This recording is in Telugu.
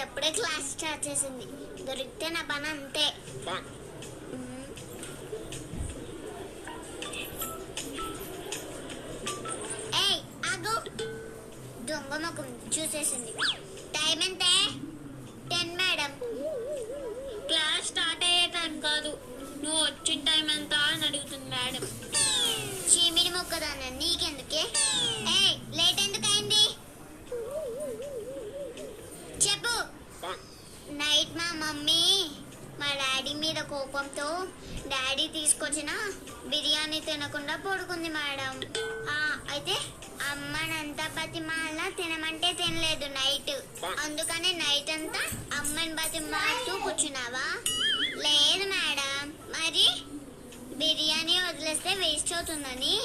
అప్పుడే క్లాస్ స్టార్ట్ చేసింది. దొరికితే నా పని అంతే. ఏయ్ ఆగు, దొంగ ముఖం చూసేసింది. టైం ఎంతే? 10 మేడం. క్లాస్ స్టార్ట్ అయ్యే టైం కాదు, నువ్వు వచ్చిన టైం ఎంత అని అడుగుతుంది మేడం. చీమిడి మొక్కదాన్ని నీకెందుకే? ఏయ్ లేట్ ఎందుకు అయింది చెప్పు. నైట్ మా మమ్మీ మా డాడీ మీద కోపంతో డాడీ తీసుకొచ్చిన బిర్యానీ తినకుండా పడుకుంది మేడం. అయితే అమ్మనంతా బతిమాలా తినమంటే తినలేదు నైట్. అందుకనే నైట్ అంతా అమ్మని బతిమాలుతూ కూర్చున్నావా? లేదు మేడం. మరి బిర్యానీ వదిలేస్తే వేస్ట్ అవుతుందని